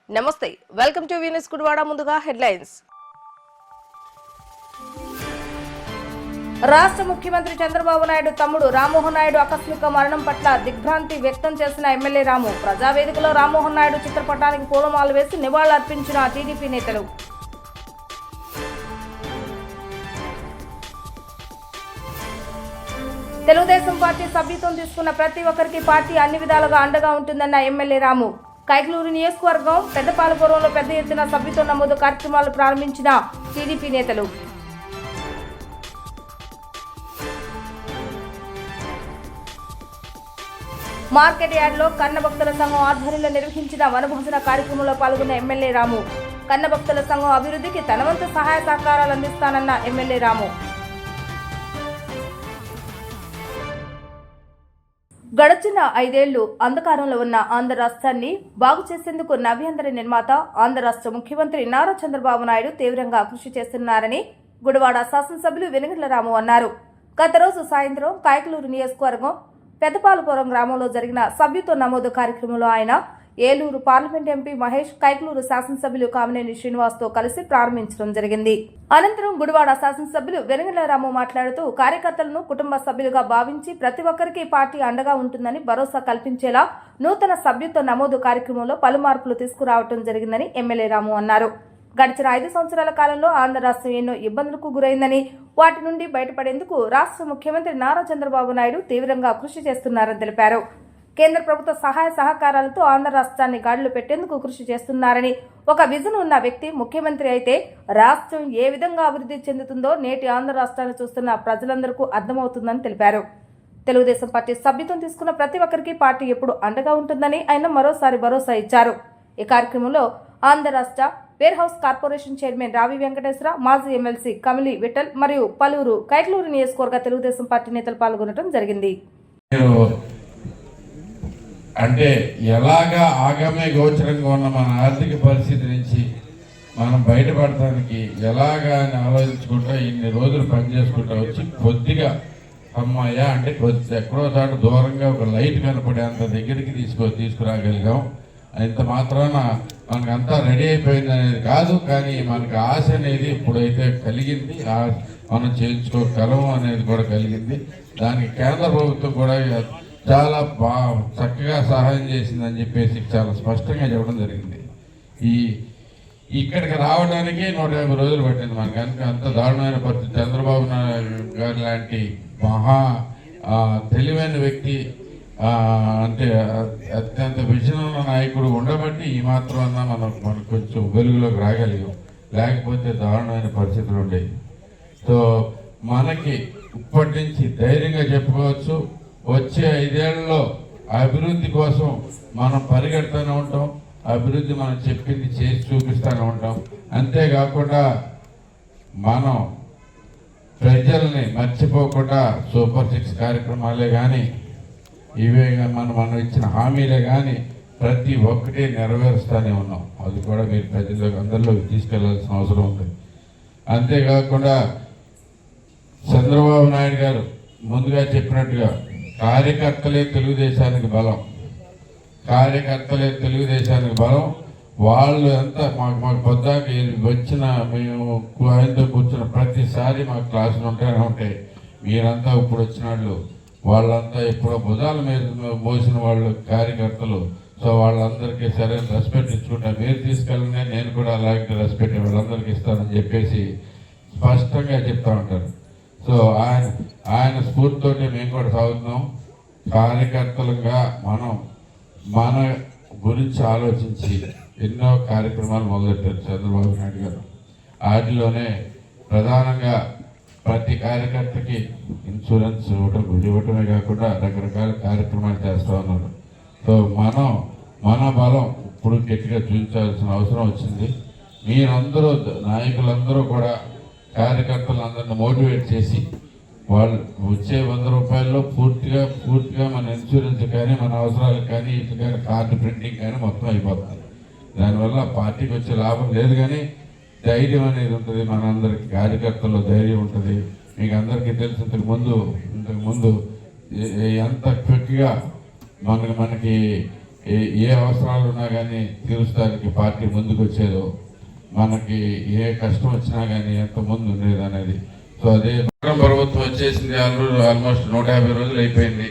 నమస్తే, welcome to Venus Gudivada. ముందుగా headlines. రాష్ట్ర ముఖ్యమంత్రి చంద్రబాబు నాయుడు తమ్ముడు రామ్మోహన్ నాయుడు ఆకస్మిక మరణం పట్ల దిగ్భ్రాంతి వ్యక్తం చేసిన ఎమ్మెల్యే రాము. ప్రజావేదికలో రామ్మోహన్ నాయుడు చిత్రపటానికి పూలమాలలు వేసి నివాళులర్పించిన టీడీపీ నేతలు. తెలుగుదేశం పార్టీ సభ్యత్వం తీసుకున్న ప్రతి ఒక్కరికి పార్టీ అన్ని విధాలుగా అండగా ఉంటుందన్న ఎమ్మెల్యే రాము. కైకలూరు నియోజకవర్గం పెద్దపాలపురంలో పెద్ద ఎత్తున సభ్యత్వ నమోదు కార్యక్రమాలు ప్రారంభించిన టీడీపీ నేతలు. మార్కెట్ యార్డ్లో కన్నభక్తుల సంఘం ఆధ్వర్యంలో నిర్వహించిన వనభోజన కార్యక్రమంలో పాల్గొన్న ఎమ్మెల్యే రాము. కన్నభక్తుల సంఘం అభివృద్ధికి తన వంతు సహాయ సహకారాలు అందిస్తానన్న ఎమ్మెల్యే రాము. గడిచిన 5 ఏళ్లు అంధకారంలో ఉన్న ఆంధ్ర రాష్ట్రాన్ని బాగు చేసేందుకు నవ్యాంధ్ర నిర్మాత ఆంధ్ర రాష్ట్ర ముఖ్యమంత్రి నారా చంద్రబాబు నాయుడు తీవ్రంగా కృషి చేస్తున్నారని గుడివాడ శాసనసభ్యులు వెనుగండ్ల రాము అన్నారు. గత రోజు సాయంత్రం కైకలూరు నియోజకవర్గం పెద్దపాలపురం గ్రామంలో జరిగిన సభ్యత్వ నమోదు కార్యక్రమంలో ఆయన ఏలూరు పార్లమెంట్ ఎంపీ మహేష్, కైకలూరు శాసనసభ్యులు కామినేని శ్రీనివాస్తో కలిసి ప్రారంభించడం జరిగింది. అనంతరం గుడివాడ శాసనసభ్యులు వెనుగండ్ల రాము మాట్లాడుతూ కార్యకర్తలను కుటుంబ సభ్యులుగా భావించి ప్రతి ఒక్కరికి పార్టీ అండగా ఉంటుందని భరోసా కల్పించేలా నూతన సభ్యత్వ నమోదు కార్యక్రమంలో పలు మార్పులు తీసుకురావడం జరిగిందని ఎమ్మెల్యే రాము అన్నారు. గడిచిన 5 సంవత్సరాల కాలంలో ఆంధ్ర రాష్ట్రం ఎన్నో ఇబ్బందులకు గురైందని, వాటి నుండి బయటపడేందుకు రాష్ట్ర ముఖ్యమంత్రి నారా చంద్రబాబు నాయుడు తీవ్రంగా కృషి చేస్తున్నారని తెలిపారు. కేంద్ర ప్రభుత్వ సహాయ సహకారాలతో ఆంధ్ర రాష్ట్రాన్ని గాడిలో పెట్టేందుకు కృషి చేస్తున్నారని, ఒక విజన్ ఉన్న వ్యక్తి ముఖ్యమంత్రి అయితే రాష్ట్రం ఏ విధంగా అభివృద్ధి చెందుతుందో నేటి ఆంధ్ర రాష్ట్రాన్ని చూస్తున్న ప్రజలందరికీ అర్థమవుతుందని తెలిపారు. తెలుగుదేశం పార్టీ సభ్యత్వం తీసుకున్న ప్రతి ఒక్కరికి పార్టీ ఎప్పుడు అండగా ఉంటుందని ఆయన మరోసారి భరోసా ఇచ్చారు. ఈ కార్యక్రమంలో ఆంధ్ర రాష్ట్ర వేర్ హౌస్ కార్పొరేషన్ చైర్మన్ రావి వెంకటేశ్వర, మాజీ ఎమ్మెల్సీ కమిలి విఠల్ మరియు పలువురు కైకలూరు నియోజకవర్గ తెలుగుదేశం పార్టీ నేతలు పాల్గొనడం జరిగింది. అంటే ఎలాగా ఆగమే గోచరంగా ఉన్న మన ఆర్థిక పరిస్థితి నుంచి మనం బయటపడటానికి ఎలాగా అని ఆలోచించుకుంటా ఇన్ని రోజులు పనిచేసుకుంటా వచ్చి కొద్దిగా అమ్మాయ అంటే కొద్ది ఎక్కడో చాటు దూరంగా ఒక లైట్ కనపడేంత దగ్గరికి తీసుకురాగలిగాం. ఇంత మాత్రాన మనకంతా రెడీ అయిపోయింది అనేది కాదు, కానీ మనకు ఆశ అనేది ఇప్పుడైతే కలిగింది, మనం చేయించుకోగలం అనేది కూడా కలిగింది. దానికి కేంద్ర ప్రభుత్వం కూడా చాలా చక్కగా సహాయం చేసిందని చెప్పేసి చాలా స్పష్టంగా చెప్పడం జరిగింది. ఇక్కడికి రావడానికి 150 రోజులు పట్టింది మనకి. కనుక అంత దారుణమైన పరిస్థితి. చంద్రబాబు నాయుడు గారు లాంటి మహా తెలివైన వ్యక్తి, అంటే అత్యంత విజన్ ఉన్న నాయకుడు ఉండబట్టి ఈ మాత్రం అన్నా మనకు కొంచెం వెలుగులోకి రాగలిగాం. లేకపోతే దారుణమైన పరిస్థితులు ఉండేవి. సో మనకి ఇప్పటి నుంచి ధైర్యంగా చెప్పుకోవచ్చు, వచ్చే 5 ఏళ్లలో అభివృద్ధి కోసం మనం పరిగెడుతూనే ఉంటాం. అభివృద్ధి మనం చెప్పింది చేసి చూపిస్తూనే ఉంటాం. అంతేకాకుండా మనం ప్రజల్ని మర్చిపోకుండా సూపర్ 6 కార్యక్రమాలే కానీ, ఇవే మనం ఇచ్చిన హామీలే కానీ ప్రతి ఒక్కటి నెరవేరుస్తూనే ఉన్నాం. అది కూడా మీరు ప్రజలకు అందరిలోకి తీసుకెళ్లాల్సిన అవసరం ఉంది. అంతేకాకుండా చంద్రబాబు నాయుడు గారు ముందుగా చెప్పినట్టుగా కార్యకర్తలే తెలుగుదేశానికి బలం, కార్యకర్తలే తెలుగుదేశానికి బలం. వాళ్ళు అంతా మాకు పొద్దాక వచ్చిన మేము ఆయనతో కూర్చున్న ప్రతిసారి మాకు క్లాసులు ఉంటానే ఉంటాయి. మీరంతా ఇప్పుడు వచ్చిన వాళ్ళంతా ఎప్పుడో భుజాల మీద మోసిన వాళ్ళు కార్యకర్తలు. సో వాళ్ళందరికీ సరైన రెస్పెక్ట్ ఇచ్చుకుంటా. మీరు తీసుకెళ్ళినే నేను కూడా అలాంటి రెస్పెక్ట్ వాళ్ళందరికీ ఇస్తానని చెప్పేసి స్పష్టంగా చెప్తా ఉంటారు. సో ఆయన స్ఫూర్తితోటి మేము కూడా సాగుతున్నాం. కార్యకర్తలుగా మనం మన గురించి ఆలోచించి ఎన్నో కార్యక్రమాలు మొదలెట్టారు చంద్రబాబు నాయుడు గారు. వాటిలోనే ప్రధానంగా ప్రతి కార్యకర్తకి ఇన్సూరెన్స్ ఇవ్వటమే కాకుండా రకరకాల కార్యక్రమాలు చేస్తూ ఉన్నారు. సో మన బలం ఇప్పుడు గట్టిగా చూపించాల్సిన అవసరం వచ్చింది. మీరందరూ నాయకులందరూ కూడా కార్యకర్తలందరినీ మోటివేట్ చేసి వాళ్ళు వచ్చే 100 రూపాయల్లో పూర్తిగా మన ఇన్సూరెన్స్ కానీ మన అవసరాలకు కానీ ఇటు కానీ కార్డు ప్రింటింగ్ కానీ మొత్తం అయిపోతుంది. దానివల్ల పార్టీకి వచ్చే లాభం లేదు, కానీ ధైర్యం అనేది ఉంటుంది. మనందరికి కార్యకర్తల్లో ధైర్యం ఉంటుంది. మీకు అందరికీ తెలుసు, ఇంతకు ముందు ఎంత క్విక్గా మనకి ఏ అవసరాలు ఉన్నా కానీ తీరుస్తానికి పార్టీ ముందుకు వచ్చేదో, మనకి ఏ కష్టం వచ్చినా కానీ ఎంత ముందు ఉండేది అనేది. సో అదే ప్రభుత్వం వచ్చేసింది, ఆల్మోస్ట్ 150 రోజులు అయిపోయింది.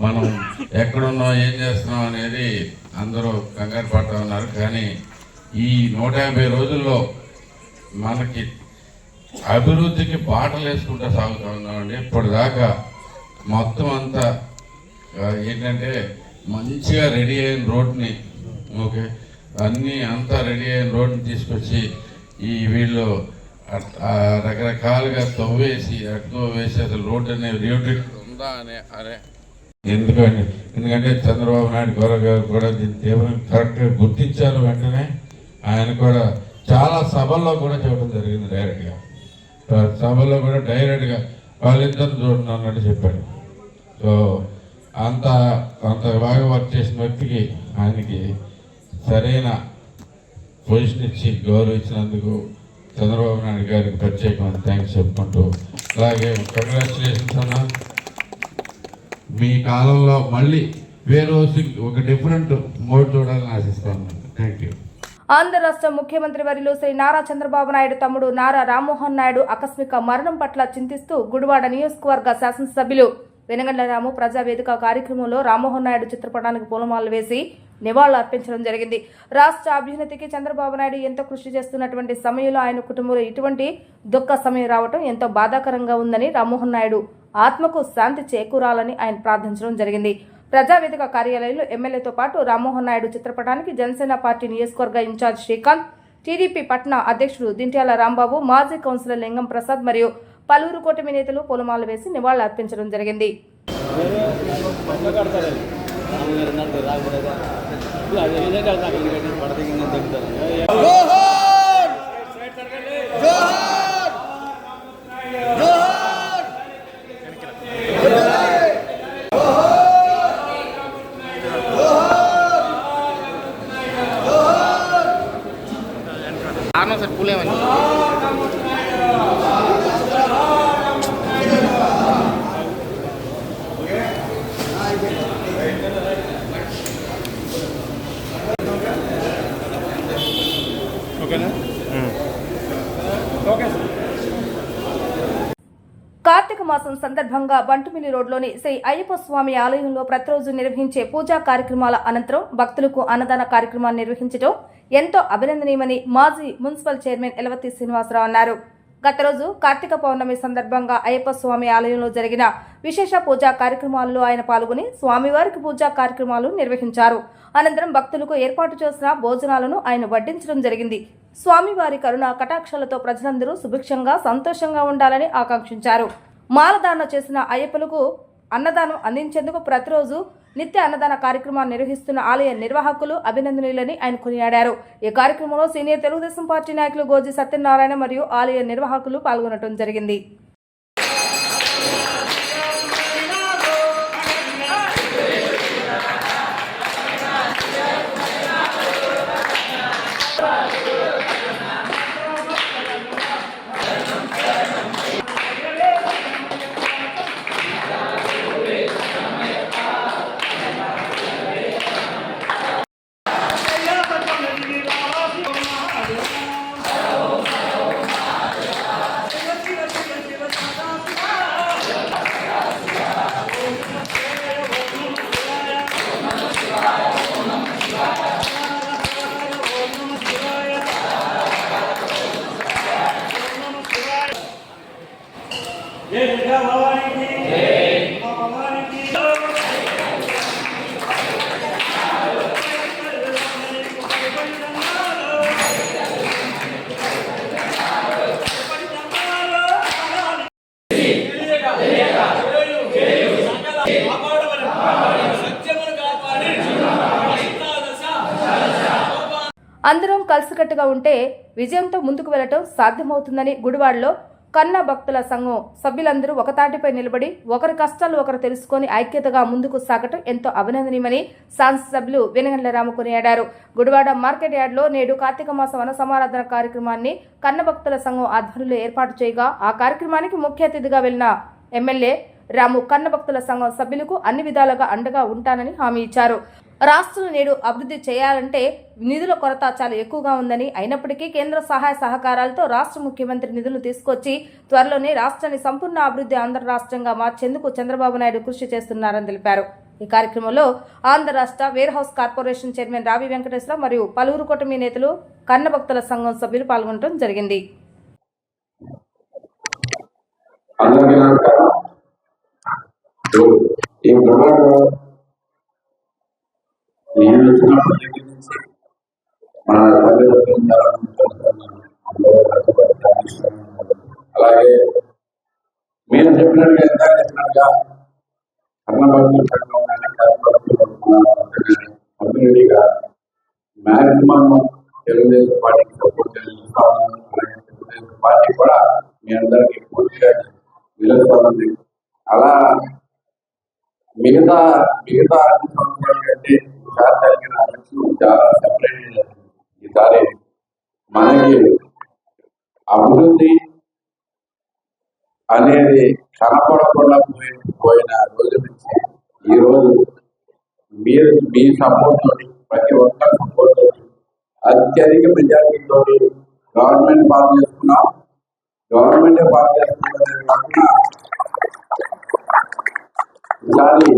మనం ఎక్కడున్నాం, ఏం చేస్తున్నాం అనేది అందరూ కంగారు పడుతూ ఉన్నారు. కానీ ఈ 150 రోజుల్లో మనకి అభివృద్ధికి బాటలు వేసుకుంటూ సాగుతూ ఉన్నామండి. ఇప్పటిదాకా మొత్తం అంతా ఏంటంటే మంచిగా రెడీ అయిన రోడ్ని, ఓకే, అంతా రెడీ అయిన రోడ్ని తీసుకొచ్చి వీళ్ళు రకరకాలుగా తవ్వేసి అసలు రోడ్డు అనేది ఉందా అనే ఎందుకంటే చంద్రబాబు నాయుడు గారు కూడా దీన్ని తీవ్రంగా కరెక్ట్గా గుర్తించారు. వెంటనే ఆయన కూడా చాలా సభల్లో కూడా చెప్పడం జరిగింది. డైరెక్ట్గా సభల్లో కూడా డైరెక్ట్గా వాళ్ళిద్దరు చూడండి అన్నట్టు చెప్పాడు. సో అంత బాగా వర్క్ చేసిన వ్యక్తికి ఆయనకి సరైన పొజిషన్ ఇచ్చి గౌరవించినందుకు చంద్రబాబు నాయుడు గారికి ప్రత్యేకమైన థ్యాంక్స్ చెప్పుకుంటూ, అలాగే కంగ్రాచులేషన్స్ అన్న. మీ కాలంలో మళ్ళీ వేరే ఒక డిఫరెంట్ మోడ్ చూడాలని ఆశిస్తాను. Thank you. ఆంధ్ర రాష్ట్ర ముఖ్యమంత్రి వర్యులు శ్రీ నారా చంద్రబాబు నాయుడు తమ్ముడు నారా రామ్మోహన్ నాయుడు ఆకస్మిక మరణం పట్ల చింతిస్తూ గుడివాడ నియోజకవర్గ శాసనసభ్యులు వెనగండ్ల రాము ప్రజావేదిక కార్యక్రమంలో రామ్మోహన్ నాయుడు చిత్రపటానికి పూలమాలలు వేసి నివాళులు అర్పించడం జరిగింది. రాష్ట్ర అభ్యున్నతికి చంద్రబాబు నాయుడు ఎంతో కృషి చేస్తున్నటువంటి సమయంలో ఆయన కుటుంబంలో ఇటువంటి దుఃఖ సమయం రావడం ఎంతో బాధాకరంగా ఉందని రామ్మోహన్ నాయుడు ఆత్మకు శాంతి చేకూరాలని ఆయన ప్రార్థించడం జరిగింది. ప్రజావేదిక కార్యాలయంలో ఎమ్మెల్యేతో పాటు రామ్మోహన్ నాయుడు చిత్రపటానికి జనసేన పార్టీ నియోజకవర్గ ఇన్ఛార్జ్ శ్రీకాంత్, టీడీపీ పట్న అధ్యక్షుడు దింట్యాల రాంబాబు, మాజీ కౌన్సిలర్ లింగం ప్రసాద్ మరియు పలువురు కూటమి నేతలు పూలమాలలు వేసి నివాళులు అర్పించడం జరిగింది. సార్ పూలేమని కార్తీక మాసం సందర్భంగా బంటుమిల్లి రోడ్లోని శ్రీ అయ్యప్ప స్వామి ఆలయంలో ప్రతిరోజు నిర్వహించే పూజా కార్యక్రమాల అనంతరం భక్తులకు అన్నదాన కార్యక్రమాన్ని నిర్వహించడం ఎంతో అభినందనీయమని మాజీ మున్సిపల్ చైర్మన్ ఎలవతి శ్రీనివాసరావు అన్నారు. గత రోజు కార్తీక పౌర్ణమి సందర్భంగా అయ్యప్ప స్వామి ఆలయంలో జరిగిన విశేష పూజా కార్యక్రమాల్లో ఆయన పాల్గొని స్వామివారికి పూజా కార్యక్రమాలు నిర్వహించారు. అనంతరం భక్తులకు ఏర్పాటు చేసిన భోజనాలను ఆయన వడ్డించడం జరిగింది. స్వామివారి కరుణ కటాక్షాలతో ప్రజలందరూ సుభిక్షంగా సంతోషంగా ఉండాలని ఆకాంక్షించారు. మాలదాన చేసిన అయ్యప్పలకు అన్నదానం అందించేందుకు ప్రతిరోజు నిత్య అన్నదాన కార్యక్రమాన్ని నిర్వహిస్తున్న ఆలయ నిర్వాహకులు అభినందనీయులని ఆయన కొనియాడారు. ఈ కార్యక్రమంలో సీనియర్ తెలుగుదేశం పార్టీ నాయకులు గోజి సత్యనారాయణ మరియు ఆలయ నిర్వాహకులు పాల్గొనడం జరిగింది. అందరం కలిసికట్టుగా ఉంటే విజయంతో ముందుకు వెళ్లటం సాధ్యమవుతుందని గుడివాడలో కన్న భక్తుల సంఘం సభ్యులందరూ ఒకతాటిపై నిలబడి ఒకరి కష్టాలు ఒకరు తెలుసుకొని ఐక్యతగా ముందుకు సాగటం ఎంతో అభినందనీయమని శాసనసభ్యులు వెనగండ్ల రాము కొనియాడారు. గుడివాడ మార్కెట్ యార్డ్లో నేడు కార్తీక మాస వన సమారాధన కార్యక్రమాన్ని కన్న భక్తుల సంఘం ఆధ్వర్యంలో ఏర్పాటు చేయగా ఆ కార్యక్రమానికి ముఖ్య అతిథిగా వెళ్లిన ఎమ్మెల్యే రాము కన్నభక్తుల సంఘం సభ్యులకు అన్ని విధాలుగా అండగా ఉంటానని హామీ ఇచ్చారు. రాష్ట్రం నేడు అభివృద్ధి చేయాలంటే నిధుల కొరత చాలా ఎక్కువగా ఉందని, అయినప్పటికీ కేంద్ర సహాయ సహకారాలతో రాష్ట్ర ముఖ్యమంత్రి నిధులు తీసుకొచ్చి త్వరలోనే రాష్ట్రాన్ని సంపూర్ణ అభివృద్ధి ఆంధ్ర రాష్ట్రంగా మార్చేందుకు చంద్రబాబు నాయుడు కృషి చేస్తున్నారని తెలిపారు. ఈ కార్యక్రమంలో ఆంధ్ర రాష్ట్ర వేర్ హౌస్ కార్పొరేషన్ చైర్మన్ రావి వెంకటేశ్వరరావు మరియు పలువురు కూటమి నేతలు, కన్నభక్తుల సంఘం సభ్యులు పాల్గొనడం జరిగింది. అలాగే మీరు చెప్పినట్టుగా కమ్యూనిటీగా మ్యాక్సిమం తెలుగుదేశం పార్టీకి సపోర్ట్ చేస్తాము. తెలుగుదేశం పార్టీ కూడా మీ అందరికీ పూర్తిగా నిలుస్తుంది. అలా మిగతా అన్ని సంవత్సరాల కంటే ఈసారి జరిగిన ఎలక్షన్ చాలా సెపరేట్. ఈసారి మనకి అభివృద్ధి అనేది కనపడకుండా పోయిన రోజు నుంచి ఈ రోజు మీరు మీ సపోర్ట్ తోటి, ప్రతి ఒక్కరి సపోర్ట్ తోటి, అత్యధిక మెజారిటీ తోటి గవర్నమెంట్ పాస్ చేసుకున్నాం. గవర్నమెంటే పాస్ చేసుకున్నదే కాకుండా ఈసారి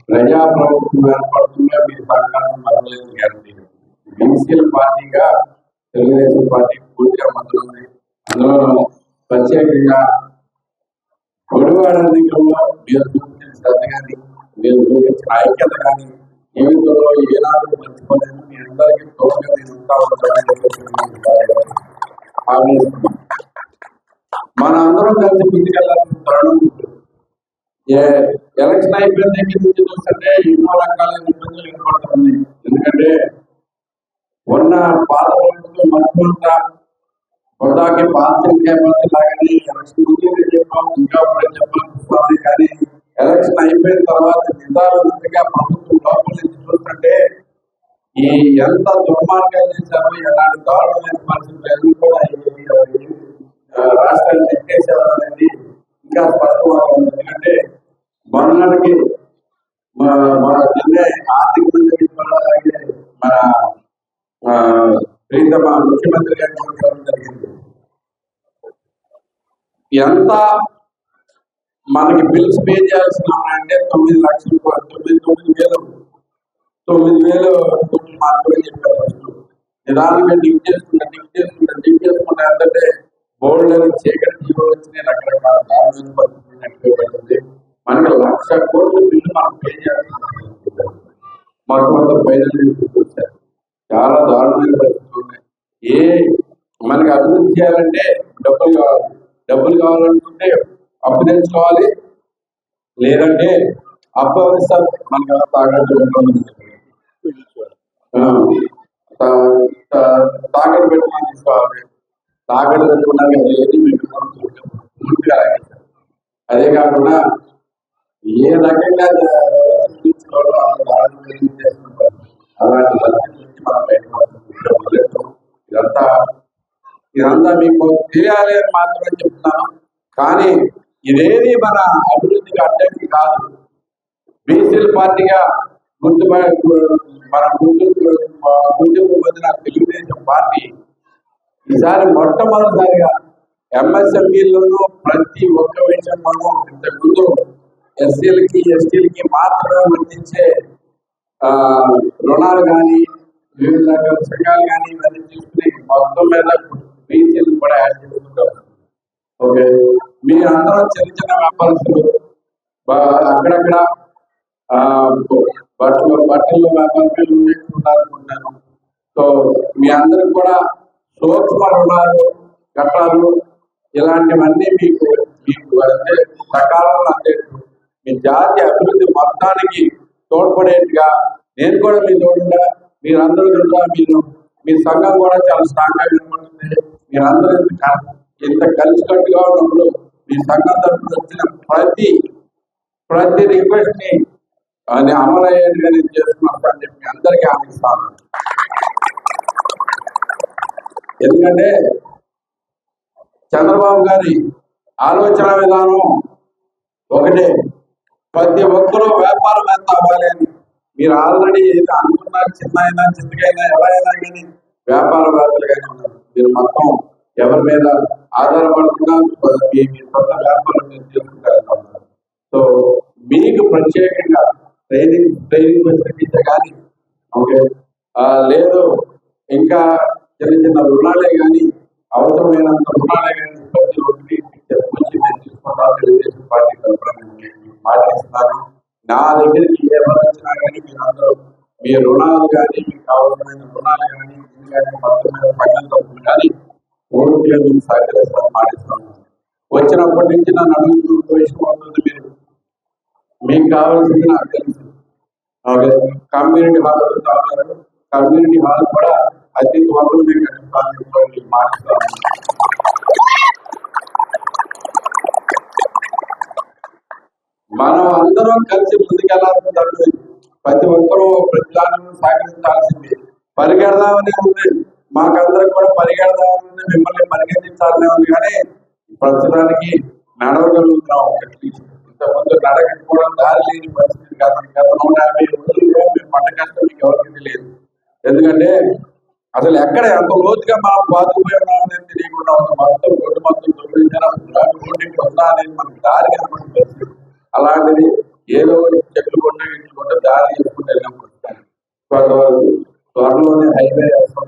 ప్రజాప్రభుత్వం ఏర్పడుతుందా మీ సహకారం మరలేదు గ్యారంటీ. బీసీఎల్ పార్టీగా తెలుగుదేశం పార్టీ పూర్తిగా మద్దతు ఉంది. అందులో ప్రత్యేకంగా గుడివాడ ఎన్నికల్లో మీరు చూపించిన శ్రద్ధ కానీ, మీరు చూపించిన ఐక్యత కానీ జీవితంలో ఏనాడు మర్చిపోలేదు. మీ అందరికీ తోడుగా నేను ఉంటా ఉంటాను. మన అందరం కలిసి ముందుకెళ్ళాల్సిన తరుణం. ఎలక్షన్ అయిపోయిన దగ్గర నుంచి చూస్తుంటే ఎన్నో రకాలైన ఇబ్బందులు ఏర్పడుతుంది. ఎందుకంటే ఉన్న పాత ప్రభుత్వం మనుషులంతా కొద్దాకి పాత్ర లాగానే ఎలక్షన్ ముందు చెప్పాం, ఇంకా చెప్పాల్సి. కానీ ఎలక్షన్ అయిపోయిన తర్వాత నిజాలు నిజంగా ప్రభుత్వం లోపల నుంచి చూస్తుంటే ఈ ఎంత దుర్మార్గాలు చేశారో, ఎలాంటి దారుణమైన పరిస్థితులు కూడా రాష్ట్రాన్ని ఎక్కేశారు అనేది ఇంకా స్పష్టమవుతుంది. ఎందుకంటే మొన్నటికి నిన్నే ఆర్థిక మంత్రి మన ప్రీతమ ముఖ్యమంత్రి గారు మాట్లాడడం జరిగింది. ఎంత మనకి బిల్స్ పే చేయాల్సిన అంటే 9 లక్షలు 9,000 కోట్లు మాత్రమే చెప్పారు. నిదానంగా డిక్ చేసుకుంటే అంటే బోల్డ్ అని చీకటి జీవో వచ్చి రకరకాల దారుణ పరిస్థితి. మనకి 1,00,000 కోట్ల బిల్లు మనం పే చేయాల్సి మొత్తం ఫైనల్ వచ్చారు. చాలా దారుణమైన పరిస్థితులు ఉన్నాయి. మనకి అభివృద్ధి చేయాలంటే డబ్బులు కావాలనుకుంటే అప్పు తెచ్చుకోవాలి, లేదంటే అప్పు అవసరం మనకి తాకట్టు పెట్టుకుని తీసుకోవాలి. తాకట్టు పెట్టుకున్నాక ఏది పూర్తిగా అదే కాకుండా ఏ రకంగా అలాంటి పరిస్థితి మనం ఇదంతా మీకు తెలియాలి అని మాత్రమే చెప్తున్నాను. కానీ ఇదేది మన అభివృద్ధికి అడ్డంకి కాదు. బీసీఎల్ పార్టీగా మన గుర్తింపు పొందిన తెలుగుదేశం పార్టీ ఈసారి మొట్టమొదటిసారిగా ఎంఎస్ఎంఈలోనూ ప్రతి ఒక్క విషయంలోనూ ఇంతకుముందు ఎస్సీలకి ఎస్టీలకి మాత్రమే వర్తించే రుణాలు కానీ, వివిధ రకాల సంఘాలు కానీ ఇవన్నీ తీసుకుని మొత్తం మీద బీసీలు కూడా యాడ్ చేసుకుంటారు. ఓకే, మీ అందరూ చిన్న చిన్న వ్యాపారస్తులు, అక్కడక్కడ బట్టలు వ్యాపారం అనుకుంటాను. సో మీ అందరికి కూడా సూక్ష్మ రుణాలు, చట్టాలు ఇలాంటివన్నీ మీకు అంటే సకాలంలో అందేట్టు మీ జాతి అభివృద్ధి మొత్తానికి తోడ్పడేట్టుగా నేను కూడా మీ తోడుగా మీరందరూ కూడా మీ సంఘం కూడా చాలా స్ట్రాంగ్ గా కనబడుతుంది. మీరందరూ ఇంత కలిసికట్టుగా ఉన్నప్పుడు మీ సంఘం తరఫున వచ్చిన ప్రతి రిక్వెస్ట్ ని అమలయ్యేట్టుగా నేను చేస్తున్నాను చెప్పి అందరికీ హామీస్తాను. ఎందుకంటే చంద్రబాబు గారి ఆలోచన విధానం ఒకటే, ప్రతి ఒక్కరూ వ్యాపారవేత్త అవ్వాలి అని మీరు ఆల్రెడీ అనుకున్నారు. చిన్న అయినా చిన్నకైనా ఎలా అయినా కానీ వ్యాపారవేత్తలుగానే ఉన్నారు. మీరు మొత్తం ఎవరి మీద ఆధారపడకుండా మీ సొంత వ్యాపారం మీరు చేసుకుంటారు. సో మీకు ప్రత్యేకంగా ట్రైనింగ్ ఫెసిలిటీస్ కానీ ఓకే లేదు, ఇంకా చిన్న చిన్న రుణాలే కానీ అవసరమైనంత రుణాలే కానీ ప్రతి ఒక్కటి వచ్చి నేను తీసుకుంటాను. తెలుగుదేశం పార్టీ తరఫున మాట్లాడుతున్నాను. నా దగ్గరికి ఎవరు వచ్చినా కానీ మీరు అందరూ మీ రుణాలు కానీ మీకు కావాల్సిన రుణాలు కానీ మొత్తం మీద పైన కానీ పూర్తిగా మీకు సహకరిస్తాను మాట్లాడుతున్నాను. వచ్చినప్పటి నుంచి నన్ను అడుగుతూ విషయం అవుతుంది. మీకు కావాల్సింది నాకు తెలుసు. కమ్యూనిటీ హాల్ అడుగుతా ఉన్నారు. కమ్యూనిటీ హాల్ కూడా అతి త్వరలో నేను కట్టుకోవాలని మాట్లాడుతాను. మనం అందరం కలిసి ముందుకెళ్ళాల్సింది. ప్రతి ఒక్కరూ ప్రతి దాని సహకరించాల్సింది. పరిగెడదామని ఉంది, మాకందరికి కూడా పరిగెడదామని ఉంది, మిమ్మల్ని పరిగెత్తించాలనే ఉంది. కానీ ప్రస్తుతానికి నడవగలుగుతున్నాం. ఇంతకుముందు నడకపోవడం దారి లేని పరిస్థితి. గత 150 రోజులుగా మేము పడ్డ కష్టం మీకు ఎవరికి తెలియదు. ఎందుకంటే అసలు ఎక్కడ ఎంత లోతుగా మనం పాతుకుపోయి ఉన్నామనేది తెలియకుండా మొత్తం రోడ్డు మొత్తం రోడ్డుకి వస్తా అనేది మనకి దారి కనపడిన పరిస్థితి. అలాంటిది ఏదో చెట్లు కొండ దారి చేసుకుంటూ వెళ్ళినప్పుడు త్వరలోనే హైవే వేస్తాం.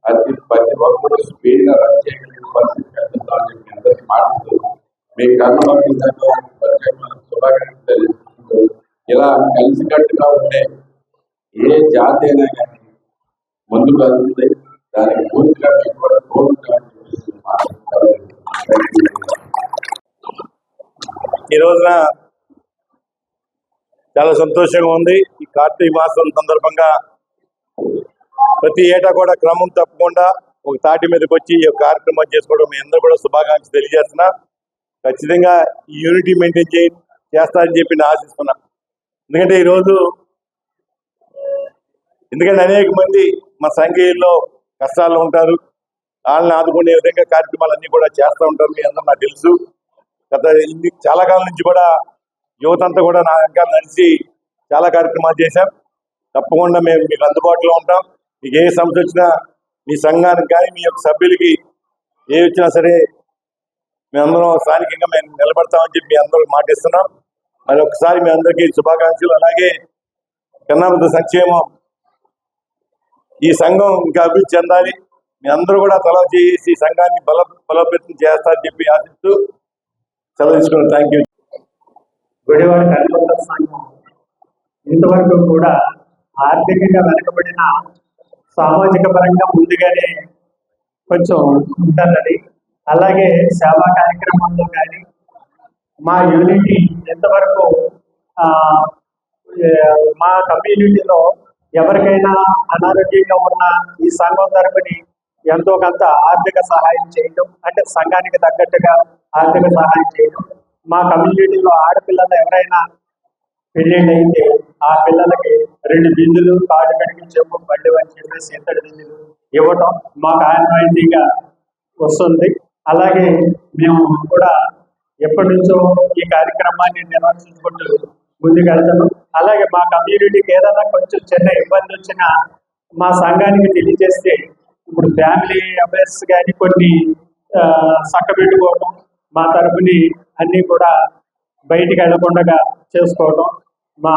దాంట్లో ప్రతి ఒక్కరు స్పీడ్ గా రన్ చేయగలిగిన పరిస్థితి కల్పిస్తామని చెప్పి అందరికీ మాట్లాడుతూ మీ కర్ణవర్గం శుభాకాంక్షలు తెలుసుకుంటూ ఇలా కలిసికట్టుగా ఉంటే ఏ జాతి అయినా కానీ ముందుకు వెళ్తుంది. దానికి పూర్తిగా మీకు కూడా తోడుగా ఈ రోజున చాలా సంతోషంగా ఉంది. ఈ కార్తీక మాసం సందర్భంగా ప్రతి ఏటా కూడా క్రమం తప్పకుండా ఒక తాటి మీదకి వచ్చి ఈ కార్యక్రమం చేసుకోవడం మీ అందరూ కూడా శుభాకాంక్షలు తెలియజేస్తున్నా. ఖచ్చితంగా ఈ యూనిటీ మెయింటైన్ చేస్తారని చెప్పి నేను ఆశిస్తున్నా. ఎందుకంటే అనేక మంది మా సంఘీయుల్లో కష్టాల్లో ఉంటారు. వాళ్ళని ఆదుకునే విధంగా కార్యక్రమాలు అన్ని కూడా చేస్తూ ఉంటారు. మీ అందరూ నాకు తెలుసు. చాలా కాలం నుంచి కూడా యువత అంతా కూడా నా వెనకాల నడిచి చాలా కార్యక్రమాలు చేశాం. తప్పకుండా మేము మీకు అందుబాటులో ఉంటాం. మీకు ఏ సమస్య వచ్చినా మీ సంఘానికి కానీ మీ యొక్క సభ్యులకి ఏ వచ్చినా సరే మేమందరం స్థానికంగా మేము నిలబడతామని చెప్పి మీ అందరూ మాటిస్తున్నాం. మరి ఒకసారి మీ అందరికీ శుభాకాంక్షలు. అలాగే కన్నాపతి సంక్షేమం ఈ సంఘం ఇంకా అభివృద్ధి చెందాలి. మీ అందరూ కూడా తల చేసి సంఘాన్ని బలోపేతం చేస్తారని చెప్పి ఆశిస్తూ సెలవు తీసుకున్నాను. Thank you. గుడివాడ కన్నాపతి సంఘం ఇంతవరకు కూడా ఆర్థికంగా వెనకబడిన సామాజిక పరంగా ముందుగానే కొంచెం ఉంటున్నది. అలాగే సేవా కార్యక్రమంలో కానీ మా యూనిటీ ఎంతవరకు మా కమ్యూనిటీలో ఎవరికైనా అనారోగ్యంగా ఉన్న ఈ సంఘం తరపుని ఎంతో కొంత ఆర్థిక సహాయం చేయడం, అంటే సంఘానికి తగ్గట్టుగా ఆర్థిక సహాయం చేయడం. మా కమ్యూనిటీలో ఆడపిల్లలు ఎవరైనా పెళ్ళిళ్ళు అయితే ఆ పిల్లలకి 2 బిందులు, కాళ్ళు కడిగి చెప్పు బళ్ళు అని చెప్పేసి ఇతడి బిందులు ఇవ్వటం మాకు ఆనవాయితీగా వస్తుంది. అలాగే మేము కూడా ఎప్పటి నుంచో ఈ కార్యక్రమాన్ని నిర్వహించుకుంటూ ముందుకెళ్తాము. అలాగే మా కమ్యూనిటీకి ఏదైనా కొంచెం చిన్న ఇబ్బంది వచ్చినా మా సంఘానికి తెలియజేస్తే ఇప్పుడు ఫ్యామిలీ అఫైర్స్ కానీ కొన్ని చక్కబెట్టుకోవడం, మా తరపుని అన్నీ కూడా బయటికి వెళ్లకుండా చేసుకోవడం మా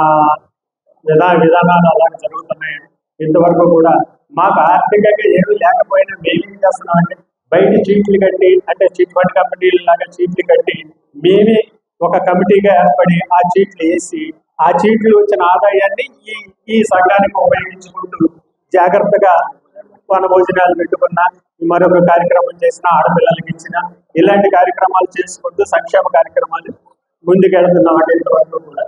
విధానాలు అలాగే జరుగుతున్నాయి. ఇంతవరకు కూడా మాకు ఆర్థికంగా ఏమీ లేకపోయినా మేమేం చేస్తున్నామంటే బయట చీట్లు కట్టి, అంటే చిట్ ఫండ్ కంపెనీల లాగా చీట్లు కట్టి మేమే ఒక కమిటీగా ఏర్పడి ఆ చీట్లు వేసి ఆ చీట్లు వచ్చిన ఆదాయాన్ని ఈ సంఘానికి ఉపయోగించుకుంటూ జాగ్రత్తగా వన భోజనాలు పెట్టుకున్న, మరొక కార్యక్రమం చేసిన, ఆడపిల్లలకి ఇచ్చిన, ఇలాంటి కార్యక్రమాలు చేసుకుంటూ సంక్షేమ కార్యక్రమాలు ముందుకెళ్తున్నాం. అంటే ఇంతవరకు కూడా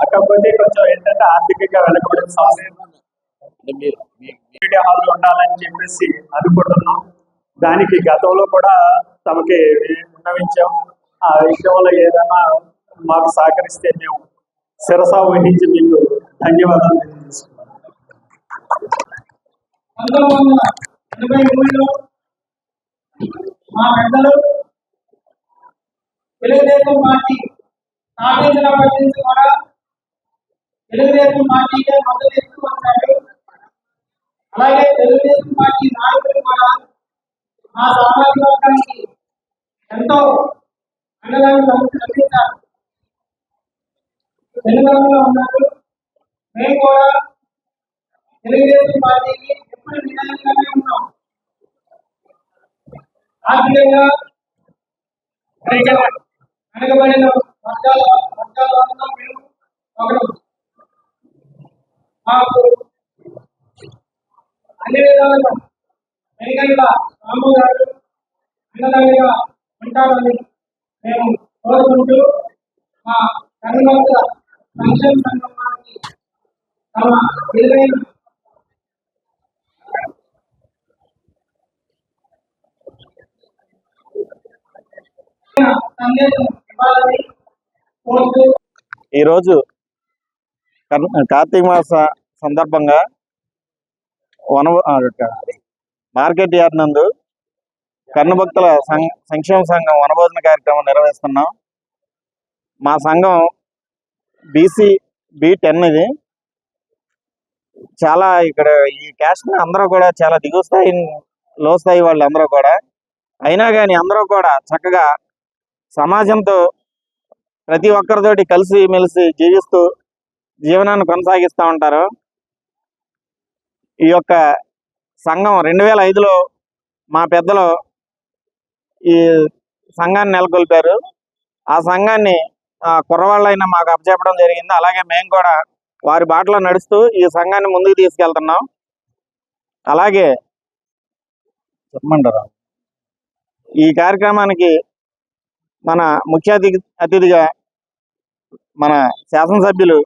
కాకపోతే కొంచెం ఏంటంటే ఆర్థికంగా వెనకబడిన సమస్య హాల్లో ఉండాలని చెప్పేసి అనుకుంటున్నాం. దానికి గతంలో కూడా తమకి విన్నవించాం. ఆ విషయంలో ఏదైనా మాకు సహకరిస్తే మేము శిరసా వహించి మీకు ధన్యవాదాలు తెలియజేస్తున్నాం. 1983లో మా పెద్దలు తెలుగుదేశం పార్టీ స్థాపించినప్పటి నుంచి కూడా తెలుగుదేశం పార్టీకే మద్దతు ఇస్తూ వచ్చాడు. అలాగే తెలుగుదేశం పార్టీ నాయకులు కూడా మా సామాజిక వర్గానికి ఎంతో అండదండలు అందించారు, వెనుదండలో ఉన్నారు. మేము కూడా తెలుగుదేశం పార్టీకి ఎప్పుడు విధానంగానే ఉన్నాం. ఆర్థికంగా వెనుకబడిన వర్గాల వల్ల మేము ఒకరు. మాకు అన్ని విధాలుగా వెనుకంట రాము గారు అన్నదానిగా ఉంటామని మేము కోరుకుంటూ మా కర్ణభక్తుల సంక్షేమ సంఘానికి తమ విలువైన సందేశం ఇవ్వాలని కోరుతూ ఈరోజు కార్తీక మాస సందర్భంగా మార్కెట్ యార్డ్ నందు కర్ణభక్తుల సంక్షేమ సంఘం వనభోజన కార్యక్రమం నిర్వహిస్తున్నాం. మా సంఘం బీసీ B10 ఇది. చాలా ఇక్కడ ఈ క్యాస్ట్ అందరూ కూడా చాలా దిగువ స్థాయి లో స్థాయి వాళ్ళు అందరూ కూడా, అయినా కానీ అందరూ కూడా చక్కగా సమాజంతో ప్రతి ఒక్కరితోటి కలిసి మెలిసి జీవిస్తూ జీవనాన్ని కొనసాగిస్తూ ఉంటారు. ఈ యొక్క సంఘం 2005లో మా పెద్దలు ఈ సంఘాన్ని నెలకొల్పారు. ఆ సంఘాన్ని కుర్రవాళ్ళైనా మాకు అప్పచెప్పడం జరిగింది. అలాగే మేము కూడా వారి బాటలో నడుస్తూ ఈ సంఘాన్ని ముందుకు తీసుకెళ్తున్నాం. అలాగే చెప్పమంటారా, ఈ కార్యక్రమానికి మన ముఖ్య అతిథిగా మన శాసనసభ్యులు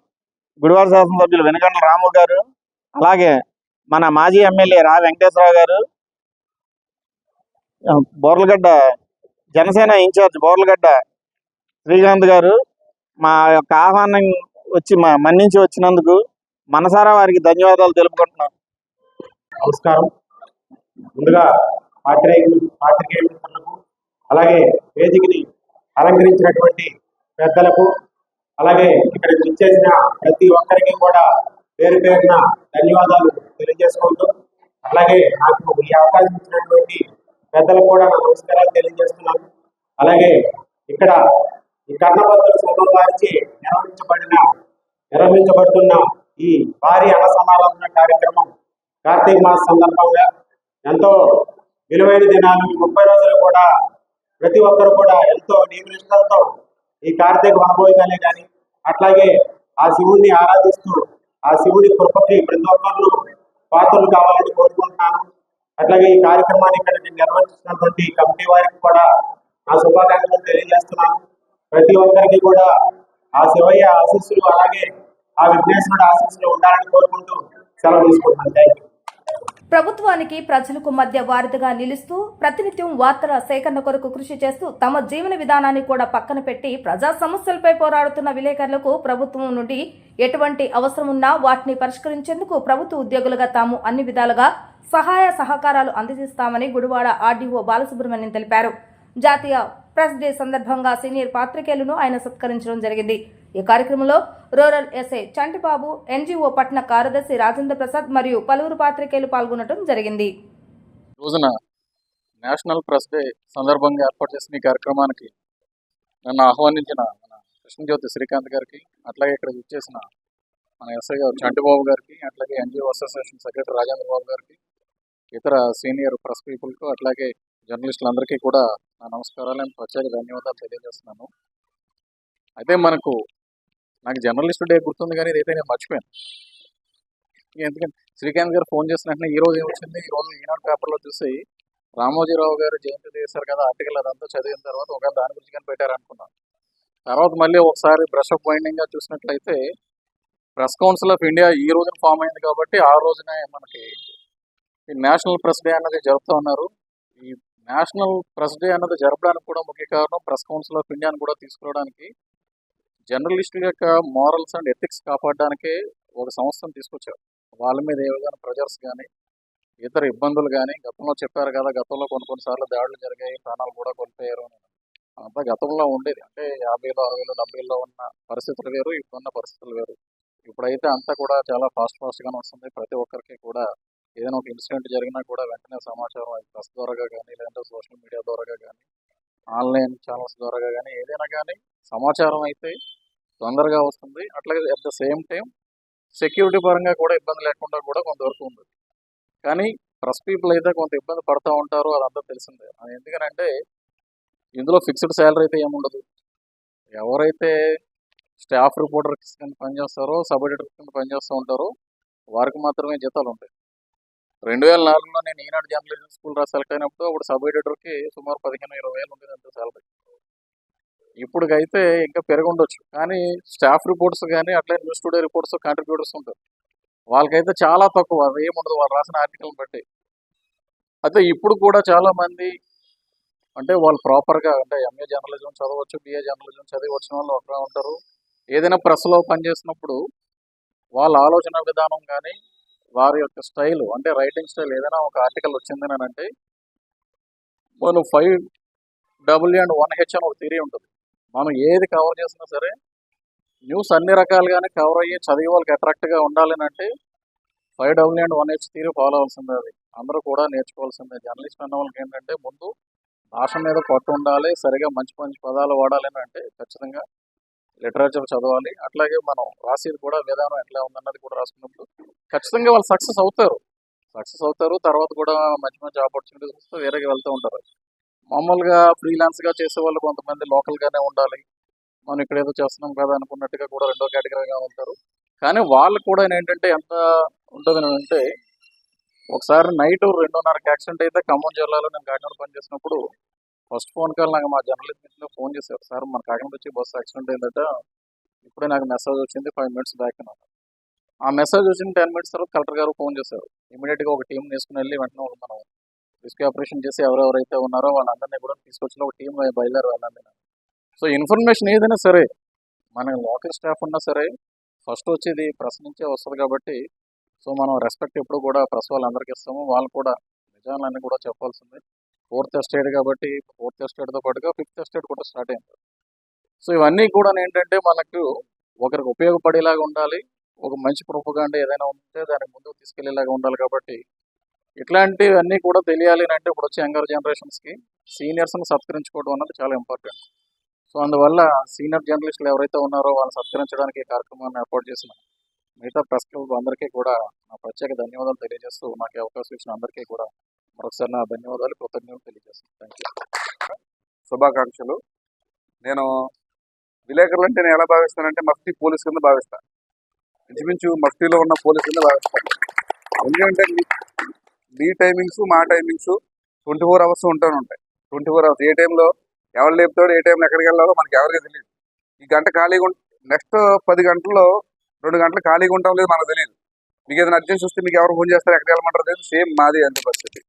గుడివాడ శాసనసభ్యులు వెనుకండ్ల రాము గారు, అలాగే మన మాజీ ఎమ్మెల్యే రా వెంకటేశ్వరరావు గారు, బోర్లగడ్డ జనసేన ఇన్ఛార్జ్ బోర్లగడ్డ శ్రీకాంత్ గారు మా యొక్క ఆహ్వానం వచ్చి మన్నించి వచ్చినందుకు మనసారా వారికి ధన్యవాదాలు తెలుపుకుంటున్నాం. నమస్కారం. ముందుగా పాత్రికేయ మిత్రులకు, అలాగే వేదికని అలంకరించినటువంటి పెద్దలకు, అలాగే ఇక్కడికి విచ్చేసిన ప్రతి ఒక్కరికి కూడా పేరు పేరున ధన్యవాదాలు తెలియజేసుకుంటూ, అలాగే నాకు ఈ అవకాశం ఇచ్చినటువంటి పెద్దలకు కూడా నా నమస్కారాలు తెలియజేస్తున్నాను. అలాగే ఇక్కడ ఈ కర్ణభక్తుల సంఘం వారిచే నిర్వహించబడుతున్న ఈ భారీ అన్న సమారాధన కార్యక్రమం కార్తీక మాస సందర్భంగా ఎంతో విలువైన దినాలు. 30 రోజులు కూడా ప్రతి ఒక్కరు కూడా ఎంతో నియమనిష్టలతో ఈ కార్తీక వనభోజనాలే కానీ, అట్లాగే ఆ శివుణ్ణి ఆరాధిస్తూ ఆ శివుడి కృపకి ప్రతి ఒక్కరు పాత్రలు కావాలని కోరుకుంటున్నాను. అట్లాగే ఈ కార్యక్రమాన్ని ఇక్కడ నిర్వహించినటువంటి కమిటీ వారికి కూడా నా శుభాకాంక్షలు తెలియజేస్తున్నాను. ప్రతి ఒక్కరికి కూడా ఆ శివయ్య ఆశీస్సులు, అలాగే ఆ విఘ్నేశ్వరుడు ఆశీస్సులు ఉండాలని కోరుకుంటూ సెలవు తీసుకుంటున్నాను. Thank you. ప్రభుత్వానికి ప్రజలకు మధ్య వారధిగా నిలుస్తూ ప్రతినిత్యం వార్తల సేకరణ కొరకు కృషి చేస్తూ తమ జీవన విధానాన్ని కూడా పక్కన పెట్టి ప్రజా సమస్యలపై పోరాడుతున్న విలేకరులకు ప్రభుత్వం నుండి ఎటువంటి అవసరం ఉన్నా వాటిని పరిష్కరించేందుకు ప్రభుత్వ ఉద్యోగులుగా తాము అన్ని విధాలుగా సహాయ సహకారాలు అందజేస్తామని గుడివాడ ఆర్డీఓ బాలసుబ్రహ్మణ్యం తెలిపారు. జాతీయ ప్రెస్ డే సందర్భంగా సీనియర్ పాత్రికేయులను ఆయన సత్కరించడం జరిగింది. ఈ కార్యక్రమంలో రూరల్ ఎస్ఐ చంటిబాబు, ఎన్జీఓ పట్టణ కార్యదర్శి రాజేంద్ర ప్రసాద్ మరియు పలువురు పాత్రికేయులు పాల్గొనడం జరిగింది. రోజున నేషనల్ ప్రెస్ డే సందర్భంగా ఏర్పాటు చేసిన ఈ కార్యక్రమానికి నన్ను ఆహ్వానించిన మన కృష్ణజ్యోతి శ్రీకాంత్ గారికి, అట్లాగే ఇక్కడ విచ్చేసిన మన ఎస్ఐ గారు చంటిబాబు గారికి, అట్లాగే ఎన్జిఓ అసోసియేషన్ సెక్రటరీ రాజేంద్ర బాబు గారికి, ఇతర సీనియర్ ప్రెస్ పీపుల్కు, అట్లాగే జర్నలిస్టులందరికీ కూడా నా నమస్కారాలు అండ్ ప్రత్యేక ధన్యవాదాలు తెలియజేస్తున్నాను. అయితే నాకు జర్నలిస్ట్ డే గుర్తుంది, కానీ ఇదైతే నేను మర్చిపోయాను. ఎందుకంటే శ్రీకాంత్ గారు ఫోన్ చేసిన వెంటనే ఈ రోజు ఏమొచ్చింది, ఈ రోజు ఈనాడు పేపర్లో చూసి రామోజీరావు గారు జయంతి చేశారు కదా ఆర్టికల్, అదంతా చదివిన తర్వాత ఒకవేళ దాని గురించి కానీ పెట్టారనుకున్నాను. తర్వాత మళ్ళీ ఒకసారి బ్రష్ అప్ వైండింగ్గా చూసినట్లయితే ప్రెస్ కౌన్సిల్ ఆఫ్ ఇండియా ఈ రోజున ఫామ్ అయింది కాబట్టి ఆ రోజునే మనకి ఈ నేషనల్ ప్రెస్ డే అన్నది జరుపుతూ ఉన్నారు. ఈ నేషనల్ ప్రెస్ డే అన్నది జరపడానికి కూడా ముఖ్య కారణం ప్రెస్ కౌన్సిల్ ఆఫ్ ఇండియాని కూడా తీసుకురావడానికి, జర్నలిస్టుల యొక్క మోరల్స్ అండ్ ఎథిక్స్ కాపాడడానికే ఒక సంస్థను తీసుకొచ్చారు. వాళ్ళ మీద ఏ విధంగా ప్రెజర్స్ కానీ ఇతర ఇబ్బందులు కానీ గతంలో చెప్పారు కదా, గతంలో కొన్నిసార్లు దాడులు జరిగాయి, ప్రాణాలు కూడా కోల్పోయారు. అంతా గతంలో ఉండేది. అంటే 50లో 60లో 70లో ఉన్న పరిస్థితులు వేరు, ఇప్పుడున్న పరిస్థితులు వేరు. ఇప్పుడైతే అంతా కూడా చాలా ఫాస్ట్‌గానే వస్తుంది. ప్రతి ఒక్కరికి కూడా ఏదైనా ఒక ఇన్సిడెంట్ జరిగినా కూడా వెంటనే సమాచారం అది ప్రెస్ ద్వారాగా గానీ, లేదంటే సోషల్ మీడియా ద్వారాగా గానీ, ఆన్‌లైన్ ఛానల్స్ ద్వారాగా గానీ, ఏదైనా గానీ సమాచారం అయితే తొందరగా వస్తుంది. అట్లాగే at the same time security పరంగా కూడా ఇబ్బంది లేకుండా కూడా కొంతవరకు ఉంది. కానీ ప్రెస్ పీపుల్ అయితే కొంత ఇబ్బంది పడతా ఉంటారు. అదంతా తెలిసిందే. ఎందుకనంటే ఇందులో ఫిక్స్డ్ సాలరీ అయితే ఏముండదు. ఎవరైతే స్టాఫ్ రిపోర్టర్స్ కింద పనిచేస్తారో, సబ్ ఎడిటర్స్ కింద పనిచేస్తూ ఉంటారో వారికి మాత్రమే జీతాలు ఉంటాయి. 2004లో నేను ఈనాడు జర్నలిజం స్కూల్ సెలెక్ట్ అయినప్పుడు అప్పుడు సబ్ ఎడిటర్కి సుమారు 15,000-20,000 ఉండేది అంతే సాలరీ. ఇప్పుడుకైతే ఇంకా పెరిగి ఉండొచ్చు. కానీ స్టాఫ్ రిపోర్ట్స్ కానీ అట్లే న్యూస్ టుడే రిపోర్ట్స్ కాంట్రిబ్యూటర్స్ ఉంటారు. వాళ్ళకైతే చాలా తక్కువ, అది ఏముండదు వాళ్ళు రాసిన ఆర్టికల్ని బట్టి. అయితే ఇప్పుడు కూడా చాలామంది అంటే వాళ్ళు ప్రాపర్గా అంటే ఎంఏ జర్నలిజం చదవచ్చు, బిఏ జర్నలిజం చదివి వచ్చిన వాళ్ళు ఒకలా ఉంటారు. ఏదైనా ప్రెస్లో పనిచేసినప్పుడు వాళ్ళ ఆలోచన విధానం కానీ వారి యొక్క స్టైల్ అంటే రైటింగ్ స్టైల్ ఏదైనా ఒక ఆర్టికల్ వచ్చింది అని అంటే మనం 5W and 1H అని ఒక థియరీ ఉంటుంది. మనం ఏది కవర్ చేసినా సరే న్యూస్ అన్ని రకాలుగానే కవర్ అయ్యి చదివే వాళ్ళకి అట్రాక్ట్గా ఉండాలి అంటే 5W and 1H theory follow అవ్వాల్సిందే. అది అందరూ కూడా నేర్చుకోవాల్సిందే. జర్నలిస్ట్ అన్న వాళ్ళకి ఏంటంటే ముందు భాష మీద పట్టు ఉండాలి, సరిగా మంచి మంచి పదాలు వాడాలి అని అంటే ఖచ్చితంగా లిటరేచర్ చదవాలి. అట్లాగే మనం రాసేది కూడా విధానం ఎట్లా ఉందన్నది కూడా రాసుకున్నప్పుడు ఖచ్చితంగా వాళ్ళు సక్సెస్ అవుతారు. తర్వాత కూడా మంచి మంచి ఆపర్చునిటీస్ వస్తే వేరేగా వెళ్తూ ఉంటారు. మామూలుగా ఫ్రీలాన్స్గా చేసే వాళ్ళు కొంతమంది లోకల్గానే ఉండాలి, మనం ఇక్కడ ఏదో చేస్తున్నాం కదా అనుకున్నట్టుగా కూడా రెండో కేటగిరీగా ఉంటారు. కానీ వాళ్ళు కూడా ఏంటంటే ఎంత ఉంటుంది అంటే ఒకసారి నైట్ 2:30కి యాక్సిడెంట్ అయితే ఖమ్మం జిల్లాలో నేను కాకినాడ పనిచేసినప్పుడు ఫస్ట్ ఫోన్ కాల్ నాకు మా జర్నలిస్ట్ మిత్రులు ఫోన్ చేశారు. సార్ మన కాకినాడ వచ్చి బస్సు యాక్సిడెంట్ అయిందట, ఇప్పుడే నాకు మెసేజ్ వచ్చింది 5 minutes బ్యాక్ అన్నారు. ఆ మెసేజ్ వచ్చిన 10 minutes తర్వాత కలెక్టర్ గారు ఫోన్ చేశారు. ఇమీడియట్గా ఒక టీం తీసుకుని వెళ్ళి వెంటనే మనం రెస్క్యూ ఆపరేషన్ చేసి ఎవరెవరైతే ఉన్నారో వాళ్ళందరినీ కూడా తీసుకొచ్చిన ఒక టీం బయలుదేరి వెళ్ళండి. సో ఇన్ఫర్మేషన్ ఏదైనా సరే మన లోకల్ స్టాఫ్ ఉన్నా సరే ఫస్ట్ వచ్చేది ప్రెస్ నుంచే వస్తుంది కాబట్టి సో మనం రెస్పెక్ట్ ఎప్పుడు కూడా ప్రెస్ వాళ్ళందరికీ ఇస్తాము. వాళ్ళు కూడా నిజాలన్నీ కూడా చెప్పాల్సిందే. 4th ఎస్టేట్ కాబట్టి 4th ఎస్టేట్తో పాటుగా 5th ఎస్టేట్ కూడా స్టార్ట్ అయింది. సో ఇవన్నీ కూడా ఏంటంటే మనకు ఒకరికి ఉపయోగపడేలాగా ఉండాలి. ఒక మంచి ప్రొపగాండా ఏదైనా ఉంటే దాన్ని ముందుకు తీసుకెళ్లేలాగా ఉండాలి. కాబట్టి ఇట్లాంటివన్నీ కూడా తెలియాలి అంటే ఇప్పుడు వచ్చే యంగర్ జనరేషన్స్కి సీనియర్స్ని సత్కరించుకోవడం అన్నది చాలా ఇంపార్టెంట్. సో అందువల్ల సీనియర్ జర్నలిస్టులు ఎవరైతే ఉన్నారో వాళ్ళని సత్కరించడానికి ఈ కార్యక్రమాన్ని ఏర్పాటు చేసిన మిగతా ప్రెస్ క్లబ్ అందరికీ కూడా నా ప్రత్యేక ధన్యవాదాలు తెలియజేస్తూ నాకు అవకాశం ఇచ్చిన అందరికీ కూడా మరొకసారి నా ధన్యవాదాలు, కృతజ్ఞతలు తెలియజేస్తాను. Thank you. శుభాకాంక్షలు. నేను విలేకరులు అంటే నేను ఎలా భావిస్తానంటే మఫ్తీ పోలీస్ కింద భావిస్తాను. ఇంచుమించు మఫ్తీలో ఉన్న పోలీస్ కింద భావిస్తాను. ఎందుకంటే మీ టైమింగ్స్ మా టైమింగ్స్ 24 hours ఉంటాయి. 24 hours ఏ టైంలో ఎవరు లేపుతాడు, ఏ టైంలో ఎక్కడికి వెళ్ళాలో మనకి ఎవరికి తెలియదు. ఈ గంట ఖాళీగా నెక్స్ట్ 10 గంటల్లో 2 గంటలు ఖాళీగా ఉంటాం లేదు మనకు తెలియదు. మీకు ఏదైనా అర్జెన్సీ వస్తే మీకు ఎవరు ఫోన్ చేస్తారు, ఎక్కడికి వెళ్ళమంటారు తెలియదు. సేమ్ మాది అంతే పరిస్థితి.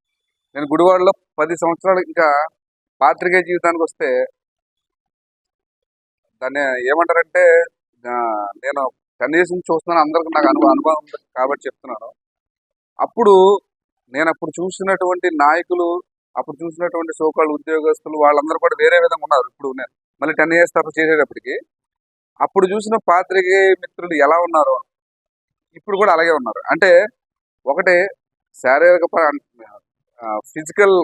నేను గుడివాడలో 10 సంవత్సరాలు ఇంకా పాత్రికేయ జీవితానికి వస్తే దాన్ని ఏమంటారంటే నేను 10 years నుంచి చూస్తున్నాను. అందరికి నాకు అనుభవం ఉంది కాబట్టి చెప్తున్నాను. అప్పుడు చూసినటువంటి నాయకులు, అప్పుడు చూసినటువంటి సోకాళ్ళు ఉద్యోగస్తులు వాళ్ళందరూ కూడా వేరే విధంగా ఉన్నారు. ఇప్పుడు నేను మళ్ళీ 10 years తర్వాత చేసేటప్పటికి అప్పుడు చూసిన పాత్రికేయ మిత్రులు ఎలా ఉన్నారో ఇప్పుడు కూడా అలాగే ఉన్నారు. అంటే ఒకటే శారీరక ఫిజికల్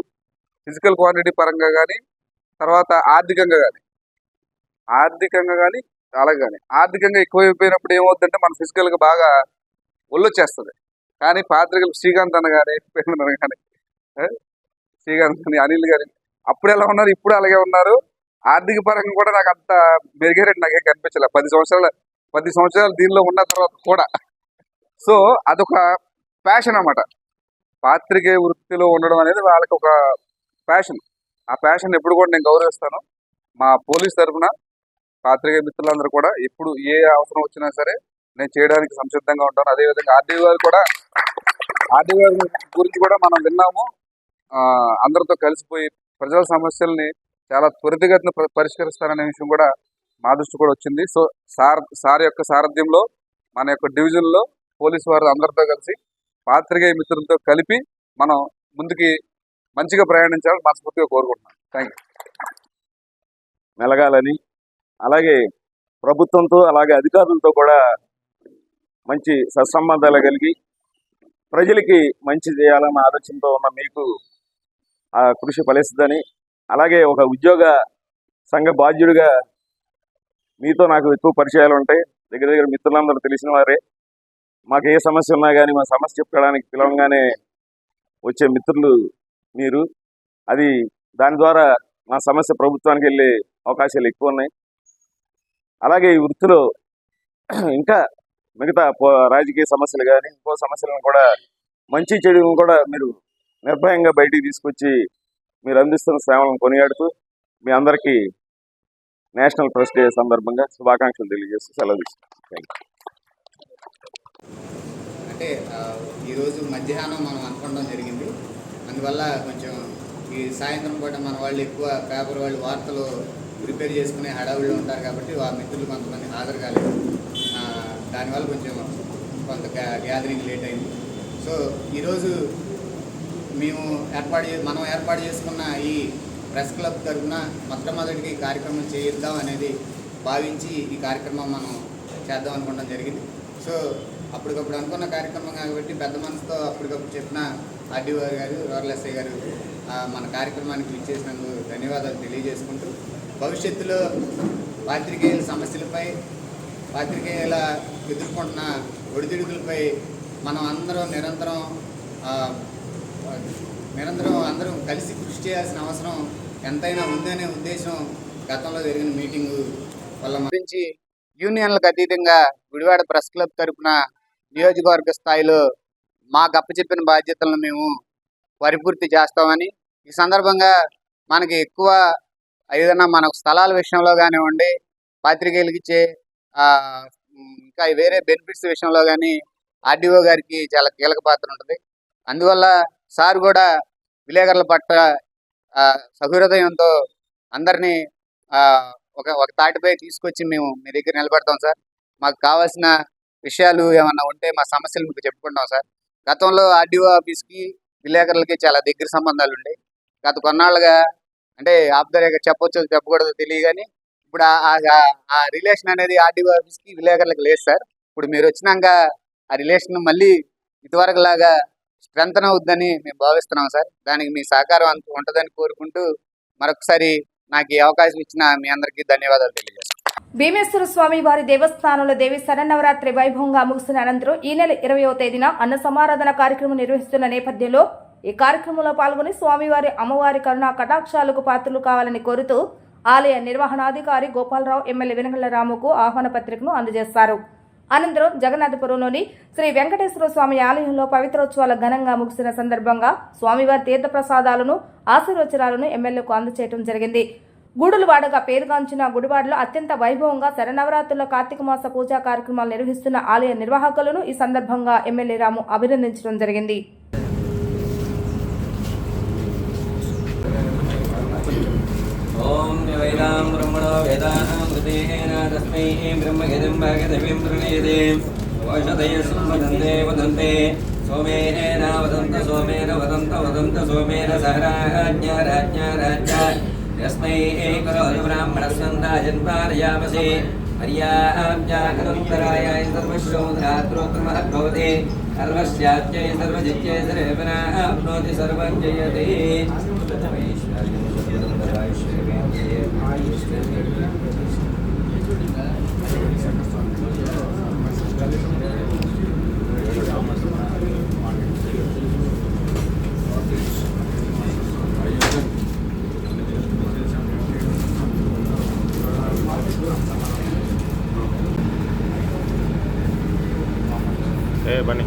క్వాంటిటీ పరంగా కానీ, తర్వాత ఆర్థికంగా కానీ అలాగే కానీ ఆర్థికంగా ఎక్కువైపోయినప్పుడు ఏమవుతుందంటే మన ఫిజికల్గా బాగా ఒళ్ళొచ్చేస్తుంది. కానీ పాత్రికలు శ్రీకాంత్ అన్న కానీ శ్రీకాంత్ అని అనిల్ గారి అప్పుడు ఎలా ఉన్నారు, ఇప్పుడు అలాగే ఉన్నారు. ఆర్థిక పరంగా కూడా నాకు అంత మెరుగైనట్టు నాకేం కనిపించలే 10 సంవత్సరాలు దీనిలో ఉన్న తర్వాత కూడా. సో అదొక ప్యాషన్ అన్నమాట. పాత్రికేయ వృత్తిలో ఉండడం అనేది వాళ్ళకి ఒక ప్యాషన్. ఆ ప్యాషన్ ఎప్పుడు కూడా నేను గౌరవిస్తాను. మా పోలీస్ తరఫున పాత్రికేయ మిత్రులందరూ కూడా ఎప్పుడు ఏ అవసరం వచ్చినా సరే నేను చేయడానికి సంసిద్ధంగా ఉంటాను. అదేవిధంగా ఆర్డీఓ గురించి కూడా మనం విన్నాము. అందరితో కలిసిపోయి ప్రజల సమస్యల్ని చాలా త్వరితగతిన పరిష్కరిస్తారనే విషయం కూడా మా దృష్టి కూడా వచ్చింది. సో సార్ యొక్క సారథ్యంలో మన యొక్క డివిజన్లో పోలీసు వారు అందరితో కలిసి పాత్రికేయ మిత్రులతో కలిపి మనం ముందుకి మంచిగా ప్రయాణించాలని మనస్ఫూర్తిగా కోరుకుంటున్నాను. Thank you. మెలగాలని, అలాగే ప్రభుత్వంతో అలాగే అధికారులతో కూడా మంచి సత్సంబంధాలు కలిగి ప్రజలకి మంచి చేయాలన్న ఆలోచనతో ఉన్న మీకు ఆ కృషి ఫలిస్తుందని, అలాగే ఒక ఉద్యోగ సంఘ బాధ్యుడిగా మీతో నాకు ఎక్కువ పరిచయాలు ఉంటాయి. దగ్గర దగ్గర మిత్రులందరూ తెలిసిన వారే. మాకు ఏ సమస్య ఉన్నా కానీ మా సమస్య చెప్పడానికి పిలవంగానే వచ్చే మిత్రులు మీరు. అది దాని ద్వారా మా సమస్య ప్రభుత్వానికి వెళ్ళే అవకాశాలు ఎక్కువ ఉన్నాయి. అలాగే ఈ వృత్తిలో ఇంకా మిగతా రాజకీయ సమస్యలు కానీ ఇంకో సమస్యలను కూడా మంచి చెడులను కూడా మీరు నిర్భయంగా బయటికి తీసుకొచ్చి మీరు అందిస్తున్న సేవలను కొనియాడుతూ మీ అందరికీ నేషనల్ ప్రెస్ డే సందర్భంగా శుభాకాంక్షలు తెలియజేస్తూ సెలవు తీసుకుంటాం. అంటే ఈరోజు మధ్యాహ్నం మనం అనుకోవడం జరిగింది. అందువల్ల కొంచెం ఈ సాయంత్రం పూట మన వాళ్ళు ఎక్కువ పేపర్ వాళ్ళు వార్తలు ప్రిపేర్ చేసుకునే హడావుల్లో ఉంటారు కాబట్టి ఆ మిత్రులు కొంతమంది హాజరు కాలేదు. దానివల్ల కొంచెం కొంత గ్యాదరింగ్ లేట్ అయింది. సో ఈరోజు మనం ఏర్పాటు చేసుకున్న ఈ ప్రెస్ క్లబ్ తరఫున మొట్టమొదటికి ఈ కార్యక్రమం చేయిద్దాం అనేది భావించి ఈ కార్యక్రమం మనం చేద్దాం అనుకోవడం జరిగింది. సో అప్పటికప్పుడు అనుకున్న కార్యక్రమం కాబట్టి పెద్ద మనసుతో అప్పటికప్పుడు చెప్పిన ఆర్డీఓ గారు, రూరల్ ఎస్ఐ గారు మన కార్యక్రమానికి ఇచ్చేసినందుకు ధన్యవాదాలు తెలియజేసుకుంటూ భవిష్యత్తులో పాత్రికేయుల సమస్యలపై, పాత్రికేయుల ఎదుర్కొంటున్న ఒడిదుడుకులపై మనం నిరంతరం కలిసి కృషి చేయాల్సిన అవసరం ఎంతైనా ఉందనే ఉద్దేశం గతంలో జరిగిన మీటింగు వల్ల గురించి యూనియన్లకు అతీతంగా గుడివాడ ప్రెస్ క్లబ్ తరఫున నియోజకవర్గ స్థాయిలో మాకు అప్పచెప్పిన బాధ్యతలను మేము పరిపూర్తి చేస్తామని, ఈ సందర్భంగా మనకి ఎక్కువ ఏదైనా మన స్థలాల విషయంలో కానివ్వండి, పాత్రికేయులకి ఇచ్చే ఇంకా వేరే బెనిఫిట్స్ విషయంలో కానీ ఆర్డీఓ గారికి చాలా కీలక పాత్ర ఉంటుంది. అందువల్ల సార్ కూడా విలేకరుల పట్ల సహృదయంతో అందరినీ ఒక తాటిపై తీసుకొచ్చి మేము మీ దగ్గర నిలబడతాం సార్. మాకు కావాల్సిన విషయాలు ఏమన్నా ఉంటే మా సమస్యలు మీకు చెప్పుకుంటాం సార్. గతంలో ఆర్డీఓ ఆఫీస్కి విలేకరులకి చాలా దగ్గర సంబంధాలు ఉండేవి. గత కొన్నాళ్ళుగా అంటే ఆప్దరేగా చెప్పొచ్చో చెప్పకూడదో తెలియదు కానీ ఇప్పుడు ఆ రిలేషన్ అనేది ఆర్డీఓ ఆఫీస్కి విలేకరులకు లేదు సార్. ఇప్పుడు మీరు వచ్చినాక ఆ రిలేషన్ మళ్ళీ ఇదివరకు లాగా స్ట్రెంథన్ అవుద్దని మేము భావిస్తున్నాం సార్. దానికి మీ సహకారం ఉంటుందని కోరుకుంటూ మరొకసారి నాకు ఈ అవకాశం ఇచ్చిన మీ అందరికీ ధన్యవాదాలు తెలియజేస్తాను. భీమేశ్వర స్వామి వారి దేవస్థానంలో దేవి శరన్నవరాత్రి వైభవంగా ముగిసిన అనంతరం ఈ నెల 20వ తేదీన అన్న సమారాధన కార్యక్రమం నిర్వహిస్తున్న నేపథ్యంలో ఈ కార్యక్రమంలో పాల్గొని స్వామివారి అమ్మవారి కరుణా కటాక్షాలకు పాత్రలు కావాలని కోరుతూ ఆలయ నిర్వహణాధికారి గోపాలరావు ఎమ్మెల్యే వెనగళ్ల రాముకు ఆహ్వాన పత్రికను అందజేశారు. అనంతరం జగన్నాథపురంలోని శ్రీ వెంకటేశ్వర స్వామి ఆలయంలో పవిత్రోత్సవాలు ఘనంగా ముగిసిన సందర్భంగా స్వామివారి తీర్థప్రసాదాలను, ఆశీర్వచనాలను ఎమ్మెల్యేకు అందజేయడం జరిగింది. గూడులవాడగా పేరుగాంచిన గుడివాడలో అత్యంత వైభవంగా శరన్నవరాత్రుల కార్తీక మాస పూజా కార్యక్రమాలు నిర్వహిస్తున్న ఆలయ నిర్వాహకులను ఈ సందర్భంగా ఎమ్మెల్యే రాము అభినందించడం జరిగింది. ఓం వేదాం బ్రహ్మణో వేదానామృతేన తస్మై బ్రహ్మగదం భాగదవిం ప్రణేదే ఓషధయ సంవదంతే వదంతే సోమేన వదంత సోమేన వదంత వదంత సోమేన సహరాజ్ఞ రాజ్ఞ రాజ్ఞ యస్మై కరోతి బ్రాహ్మణస్వందాజన్పారయామసే హర్యాబ్జాకరంతరాయ సర్వశ్రోత్రాత్రోత్రమహద్భవతే సర్వస్యాత్యై సర్వజిత్యై సర్వనాప్నోతి సర్వం జయతే. బన్నీ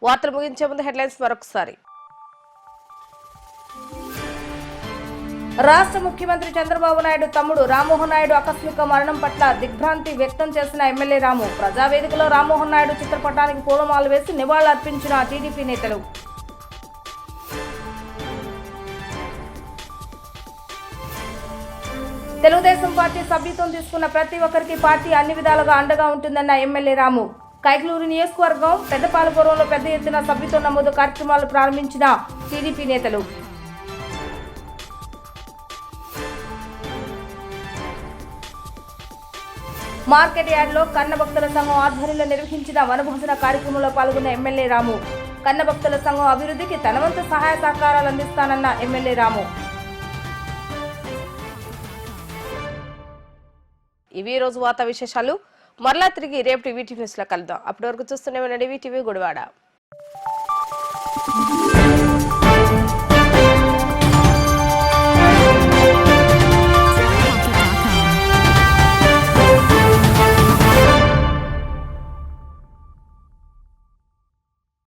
వార్తలు ముగించే ముందు హెడ్లైన్స్ మరొకసారి. రాష్ట్ర ముఖ్యమంత్రి చంద్రబాబు నాయుడు తమ్ముడు రామ్మోహన్ నాయుడు ఆకస్మిక మరణం పట్ల దిగ్భ్రాంతి వ్యక్తం చేసిన ఎమ్మెల్యే రాము. ప్రజావేదికలో రామ్మోహన్ నాయుడు చిత్రపటానికి పూలమాలలు వేసి నివాళులర్పించిన టీడీపీ నేతలు. తెలుగుదేశం పార్టీ సభ్యత్వం తీసుకున్న ప్రతి ఒక్కరికి పార్టీ అన్ని విధాలుగా అండగా ఉంటుందన్న ఎమ్మెల్యే రాము. కైకలూరు నియోజకవర్గం పెద్దపాలపురంలో పెద్ద ఎత్తున సభ్యత్వ నమోదు కార్యక్రమాలు ప్రారంభించిన టీడీపీ నేతలు. మార్కెట్ యార్డ్లో కన్నభక్తుల సంఘం ఆధ్వర్యంలో నిర్వహించిన వనభోజన కార్యక్రమంలో పాల్గొన్న ఎమ్మెల్యే రాము. కన్నభక్తుల సంఘం అభివృద్ధికి తన వంతు సహాయ సహకారాలు అందిస్తానన్న ఎమ్మెల్యే రాము. ఇవి ఈ రోజు వార్తా విశేషాలు. మరలా తిరిగి రేపు టీవీ న్యూస్ లో కలుద్దాం. అప్పటి వరకు చూస్తూనే ఉండండి టీవీ గుడివాడ.